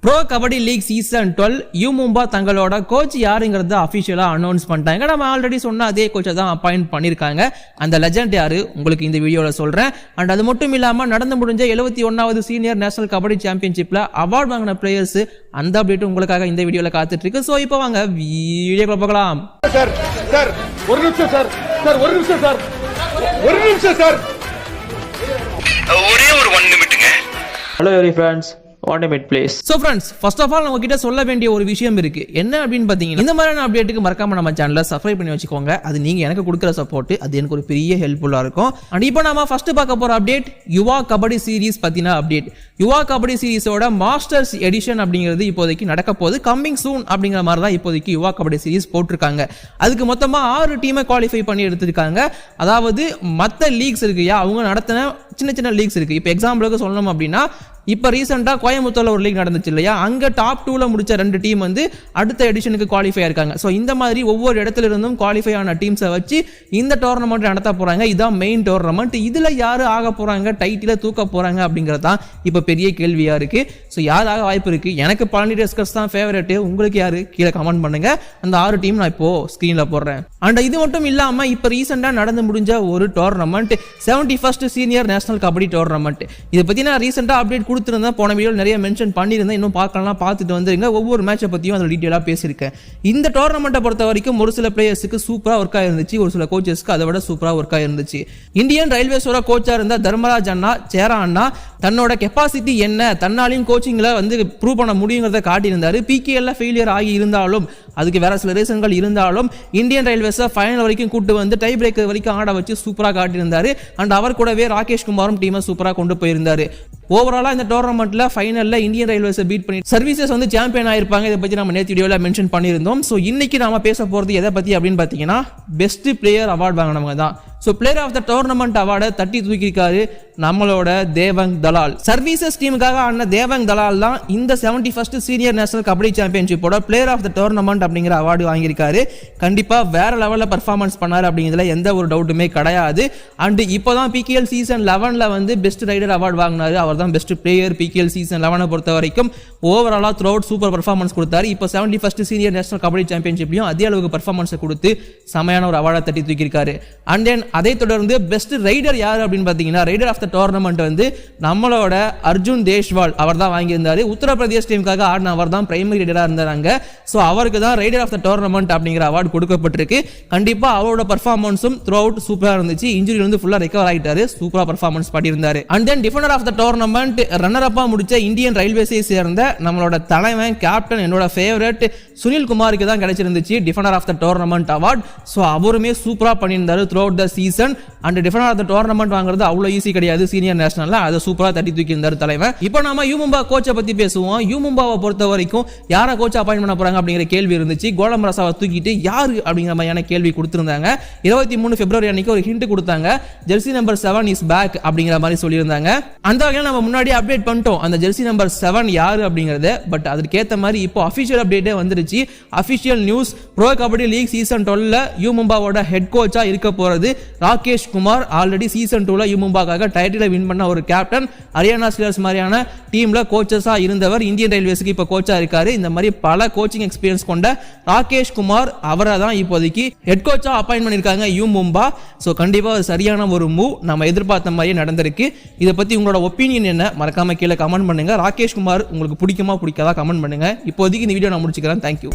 Bro kabaddi league season 12 U Mumba தங்களோட coach யாருங்கிறத அஃபிஷியலா announce பண்ணிட்டாங்க. நம்ம ஆல்ரெடி சொன்ன அதே கோச்சை தான் அப்பாயிண்ட் பண்ணியிருக்காங்க. அந்த லெஜண்ட் யாரு உங்களுக்கு இந்த வீடியோவில் சொல்றேன். அண்ட் அது மட்டும் இல்லாமல் நடந்து முடிஞ்ச 71வது சீனியர் நேஷனல் கபடி சாம்பியன்ஷிப்ல அவார்டு வாங்கின பிளேயர்ஸ் அந்த அப்டேட் உங்களுக்காக இந்த வீடியோவில் காத்துட்டு இருக்கு. ஸோ இப்போ வாங்க வீடியோக்குள்ள போகலாம். ஒரு நிமிஷம் சார், ஒரே ஒரு 1 நிமிட்டுங்க. Hello every friends, 1 minute please. So friends, first of all நம்ம கிட்ட சொல்ல வேண்டிய ஒரு விஷயம் இருக்கு. என்ன அப்படின்னு பாத்தீங்கன்னா, இந்த மாதிரியான அப்டேட்டுக்கு மறக்காம நம்ம சேனலை சப்ஸ்கிரைப் பண்ணி வச்சுக்கோங்க. அது நீங்க எனக்கு கொடுக்குற சப்போர்ட், அது எனக்கு ஒரு பெரிய ஹெல்ப்ஃபுல்லா இருக்கும். அண்ட் இப்போ நாம ஃபர்ஸ்ட் பார்க்க போற அப்டேட் யுவா கபடி சீரிஸ் பத்தின அப்டேட். யுவா கபடி சீரிஸோட மாஸ்டர்ஸ் எடிஷன் அப்படிங்கிறது இப்போதைக்கு நடக்க போகுது. கம்மிங் சூன் அப்படிங்கிற மாதிரி தான் இப்போதைக்கு யுவா கபடி சீரிஸ் போட்டிருக்காங்க. அதுக்கு மொத்தமா 6 டீமை குவாலிஃபை பண்ணி எடுத்திருக்காங்க. அதாவது மற்ற லீக்ஸ் இருக்குயா, அவங்க நடத்தின சின்ன சின்ன லீக்ஸ் இருக்கு. இப்போ எக்ஸாம்பிளுக்கு சொல்லணும் அப்படின்னா, இப்போ ரீசெண்டாக கோயம்புத்தூர்ல ஒரு லீக் நடந்துச்சு இல்லையா, அங்கே டாப் 2ல முடிச்ச 2 டீம் வந்து அடுத்த எடிஷனுக்கு குவாலிஃபை ஆயிருக்காங்க. ஸோ இந்த மாதிரி ஒவ்வொரு இடத்துல இருந்தும் குவாலிஃபை ஆன டீம்ஸை வச்சு இந்த டோர்னமெண்ட் நடத்த போறாங்க. இதுதான் மெயின் டோர்னமெண்ட். இதுல யாரு ஆக போறாங்க, டைட்டில தூக்க போறாங்க அப்படிங்கிறது தான் இப்போ பெரிய கேள்வியா இருக்கு. ஸோ யார் ஆக வாய்ப்பு இருக்கு? எனக்கு பழனி டெஸ்கர்ஸ் தான் ஃபேவரட். உங்களுக்கு யாரு? கீழே கமெண்ட் பண்ணுங்க. அந்த 6 டீம் நான் இப்போ ஸ்கிரீன்ல போடுறேன். அண்ட் இது மட்டும் இல்லாம இப்போ ரீசெண்டா நடந்து முடிஞ்ச ஒரு tournament 71st senior national kabaddi tournament. இதை பத்தி நான் ரீசெண்டா அப்டேட் கொடுத்திருந்தேன். போன வீடியோவில் நிறைய மென்ஷன் பண்ணியிருந்தேன். இன்னும் பார்க்கலாம், பார்த்துட்டு வந்துருங்க. ஒவ்வொரு மேட்சை பற்றியும் அதில் டீட்டெயிலாக பேசியிருக்கேன். இந்த டோர்னமெண்ட்டை பொறுத்த வரைக்கும் ஒரு சில பிளேயர்ஸுக்கு சூப்பராக ஒர்க் ஆயிருந்துச்சு, ஒரு சில கோச்சஸ்க்கு அதை விட சூப்பராக ஒர்க் ஆயிருந்துச்சு. இந்தியன் ரயில்வேஸோட கோச்சாக இருந்த தர்மராஜ் அண்ணா, சேரா அண்ணா தன்னோட கெப்பாசிட்டி என்ன, தன்னாலையும் கோச்சிங்கில் வந்து ப்ரூவ் பண்ண முடியுங்கிறத காட்டியிருந்தாரு. பிகேஎல்ல ஃபெயிலியர் ஆகி இருந்தாலும், அதுக்கு வேற சில ரீசன்கள் இருந்தாலும், இந்தியன் ரயில்வேஸை ஃபைனல் வரைக்கும் கூட்டு வந்து டை பிரேக்கர் வரைக்கும் ஆட வச்சு சூப்பராக காட்டியிருந்தாரு. அண்ட் அவர் கூடவே ராகேஷ் குமாரும் டீமை சூப்பராக கொண்டு போயிருந்தாரு. ஓவராலா இந்த டோர்னமெண்ட்ல ஃபைனல்ல இந்தியன் ரயில்வேஸ் பீட் பண்ணி சர்வீசஸ் வந்து சாம்பியன் ஆயிருப்பாங்க. இதை பத்தி நம்ம நேற்று வீடியோல மென்ஷன் பண்ணியிருந்தோம். ஸோ இன்னைக்கு நாம பேச போறது எதை பத்தி அப்படின்னு பாத்தீங்கன்னா, பெஸ்ட் பிளேயர் அவார்டு வாங்கினவங்க தான். So player of the tournament அவார்டை தட்டி தூக்கியிருக்காரு நம்மளோட தேவங் தலால். சர்வீசஸ் டீமுக்காக ஆன தேவங் தலால் தான் இந்த 71st சீனியர் நேஷனல் கபடி சாம்பியன்ஷிப்போட பிளேயர் ஆஃப் த டோர்னமெண்ட் அப்படிங்கிற அவார்டு வாங்கியிருக்காரு. கண்டிப்பா வேற லெவலில் பர்ஃபார்மன்ஸ் பண்ணாரு அப்படிங்கிறதுல எந்த ஒரு டவுட்டுமே கிடையாது. அண்ட் இப்போதான் பிகேஎல் சீசன் 11ல வந்து பெஸ்ட் ரைடர் அவார்டு வாங்கினாரு. அவர் தான் பெஸ்ட் பிளேயர் பிகேஎல் சீசன் 11 பொறுத்த வரைக்கும். ஓவராலா த்ரூ அவுட் சூப்பர் பர்ஃபார்மன்ஸ் கொடுத்தாரு. இப்போ 71st சீனியர் நேஷனல் கபடி சாம்பியன்ஷிப்லையும் அதே அளவுக்கு பர்ஃபார்மன்ஸ் கொடுத்து செமையான ஒரு அவார்டை தட்டி தூக்கியிருக்காரு. அண்ட் தென் அதை தொடர்ந்து பெஸ்ட் ரைடர் யாரு அப்படின்னு பாத்தீங்கன்னா, ரைடர் ஆஃப் த டோர்னமெண்ட் வந்து நம்மளோட அர்ஜுன் தேஷ்வால் அவர் தான் வாங்கியிருந்தாரு. உத்தரப்பிரதேஷ் டீமுக்காக ஆடின அவர் தான் பிரைமரி ரைடரா இருந்தாங்க. ஸோ அவருக்கு தான் ரைடர் ஆஃப் த டோர்னமெண்ட் அப்படிங்கிற அவார்டு கொடுக்கப்பட்டிருக்கு. கண்டிப்பா அவரோட பர்ஃபார்மன்ஸும் த்ரூ அவுட் சூப்பரா இருந்துச்சு. இன்ஜுரி வந்து ஃபுல்லா ரெக்கவர் ஆயிட்டாரு, சூப்பரா பர்ஃபார்மன்ஸ் பண்ணியிருந்தாரு. And then defender of the tournament runner அப்பா முடிச்ச இந்தியன் ரயில்வேஸை சேர்ந்த நம்மளோட தலைவன் கேப்டன் என்னோட ஃபேவரட் சுனில் குமாருக்கு தான் கிடைச்சிருந்துச்சு defender of the tournament award. So அவருமே சூப்பரா பண்ணியிருந்தாரு throughout the season. And defender of the tournament வாங்குறது அவ்வளோ ஈஸி கிடையாது சீனியர் நேஷனல்ல. அதை சூப்பரா தட்டி தூக்கி இருந்தார் தலைவன். இப்போ நாம யூ மும்பா கோச்சை பத்தி பேசுவோம். யூ மும்பாவை பொறுத்த வரைக்கும் யாரை கோச் அப்பாயிண்ட் பண்ண போறாங்க அப்படிங்கிற கேள்வி இருந்துச்சு. கோலம் ரசாவை தூக்கிட்டு யாரு அப்படிங்கிற மாதிரியான கேள்வி கொடுத்திருந்தாங்க. 23 பிப்ரவரி அன்னைக்கு ஒரு ஹிண்ட் கொடுத்தாங்க. ஜெர்சி நம்பர் 7 இஸ் பேக் அப்படிங்கிற மாதிரி சொல்லியிருந்தாங்க. அந்த வகையில் நம்ம முன்னாடி அப்டேட் பண்ணிட்டோம் அந்த ஜெர்சி நம்பர் 7 யாரு அப்படிங்கறது. பட் அதுக்கேற்ற மாதிரி இப்போ அஃபிஷியல் அப்டேட்டே வந்துருச்சு. Official news, pro kabaddi league season 12ல யூ மும்பாவோட ஹெட் கோச்சா இருக்க போறது ராகேஷ் குமார். ஆல்ரெடி சீசன் 2ல யூ மும்பாக்காக டைட்டிலை வின் பண்ண ஒரு கேப்டன், ஹரியானா ஸ்டீலர்ஸ் மாதிரியான டீம்ல கோச்சஸா இருந்தவர். இந்தியன் ரயில்வேஸ்க்கு இப்போ கோச்சா இருக்காரு. இந்த மாதிரி பல கோச்சிங் எக்ஸ்பீரியன்ஸ் கொண்ட ராகேஷ் குமார் அவரை தான் இப்போதைக்கு ஹெட் கோச்சா அப்பாயிண்ட் பண்ணிருக்காங்க யூ மும்பா. ஸோ கண்டிப்பா சரியான ஒரு மூவ், நம்ம எதிர்பார்த்த மாதிரியே நடந்திருக்கு. இதை பத்தி உங்களோட ஒப்பீனியன் என்ன, மறக்காம கீழே கமெண்ட் பண்ணுங்க. ராகேஷ் குமார் உங்களுக்கு பிடிக்குமா பிடிக்காதா கமெண்ட் பண்ணுங்க. இப்போதைக்கு இந்த வீடியோ நான் முடிச்சுக்கிறேன். தேங்க்யூ.